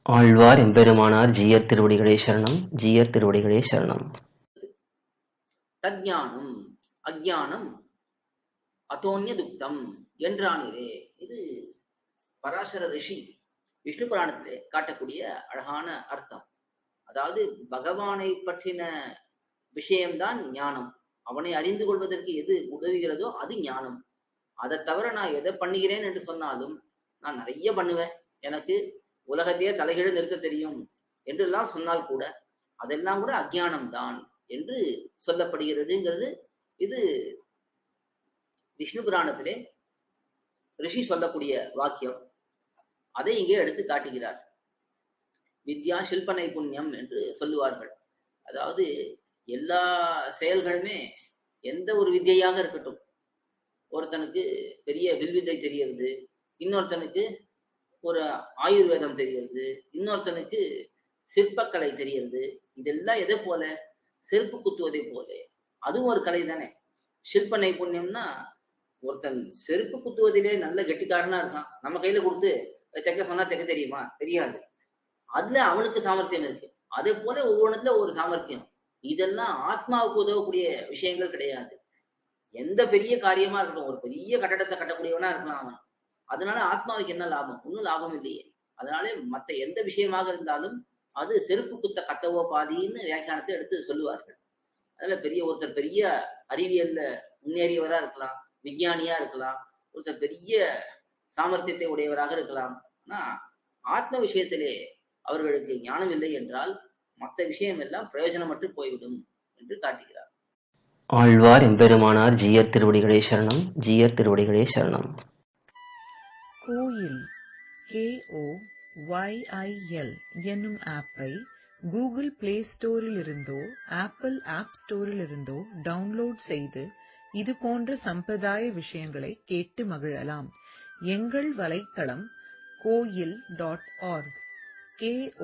ஆழ்வார் எம்பெருமானார் ஜீயர் திருவடிகளே சரணம். ஜீயர் திருவடிகளே சரணம். தஜ்ஞானம் அஜ்ஞானம் அதோன்யதுக்தம் என்றானிரே. இது பராசர ரிஷி விஷ்ணு புராணத்திலே காட்டக்கூடிய அழகான அர்த்தம். அதாவது பகவானை பற்றின விஷயம்தான் ஞானம். அவனை அறிந்து கொள்வதற்கு எது உதவுகிறதோ அது ஞானம். அதை தவிர நான் எதை பண்ணுகிறேன் என்று சொன்னாலும் நான் நிறைய பண்ணுவேன், எனக்கு உலகத்தையே தலைகீழ நிறுத்த தெரியும் என்றெல்லாம் சொன்னால் கூட அதெல்லாம் கூட அஜ்ஞானம் தான் என்று சொல்லப்படுகிறதுங்கிறது இது விஷ்ணு புராணத்திலே ரிஷி சொல்லக்கூடிய வாக்கியம். அதை இங்கே எடுத்து காட்டுகிறார். வித்யா சில்ப நைபுண்ணியம் என்று சொல்லுவார்கள். அதாவது எல்லா செயல்களுமே எந்த ஒரு வித்தியாக இருக்கட்டும், ஒருத்தனுக்கு பெரிய வில்வித்தை தெரியறது, இன்னொருத்தனுக்கு ஒரு ஆயுர்வேதம் தெரியறது, இன்னொருத்தனுக்கு சிற்பக்கலை தெரியறது. இதெல்லாம் எதை போல? செருப்பு குத்துவதை போல. அதுவும் ஒரு கலை தானே. சிற்ப நைபுண்ணியம்னா ஒருத்தன் செருப்பு குத்துவதிலே நல்ல கெட்டிக்காரனா இருக்கான், நம்ம கையில கொடுத்து தைக்க சொன்னா தைக்க தெரியுமா? தெரியாது. அதுல அவனுக்கு சாமர்த்தியம் இருக்கு. அதே போல ஒவ்வொன்றுல ஒரு சாமர்த்தியம். இதெல்லாம் ஆத்மாவுக்கு உதவக்கூடிய விஷயங்கள் கிடையாது. எந்த பெரிய காரியமா இருக்கட்டும், ஒரு பெரிய கட்டடத்தை கட்டக்கூடியவனா இருக்கலாம் அவன், அதனால ஆத்மாவுக்கு என்ன லாபம்? ஒன்னும் லாபம் இல்லையே. அதனாலே மற்ற எந்த விஷயமாக இருந்தாலும் அது செருப்பு குத்த கத்தவோ பாதின்னு வியாக்கியானத்தை எடுத்து சொல்லுவார்கள். அதுல ஒருத்தர் பெரிய அறிவியல்ல முன்னேறியவரா இருக்கலாம், விஞ்ஞானியா இருக்கலாம், ஒருத்தர் பெரிய சாமர்த்தியத்தை உடையவராக இருக்கலாம். ஆனா ஆத்ம விஷயத்திலே அவர்களுக்கு ஞானம் இல்லை என்றால் மற்ற விஷயம் எல்லாம் பிரயோஜனமற்று போய்விடும் என்று காட்டுகிறார். ஆழ்வார் எம்பெருமானார் ஜீயர் திருவடிகளே சரணம். ஜீயர் திருவடிகளே சரணம். கோயில் KOYIL என்னும் ஆப்பை கூகுள் பிளே ஸ்டோரிலிருந்தோ ஆப்பிள் ஆப் ஸ்டோரிலிருந்தோ டவுன்லோட் செய்து இது போன்ற சம்பிரதாய விஷயங்களை கேட்டு மகிழலாம். எங்கள் வலைத்தளம் koil.org KOYIL.org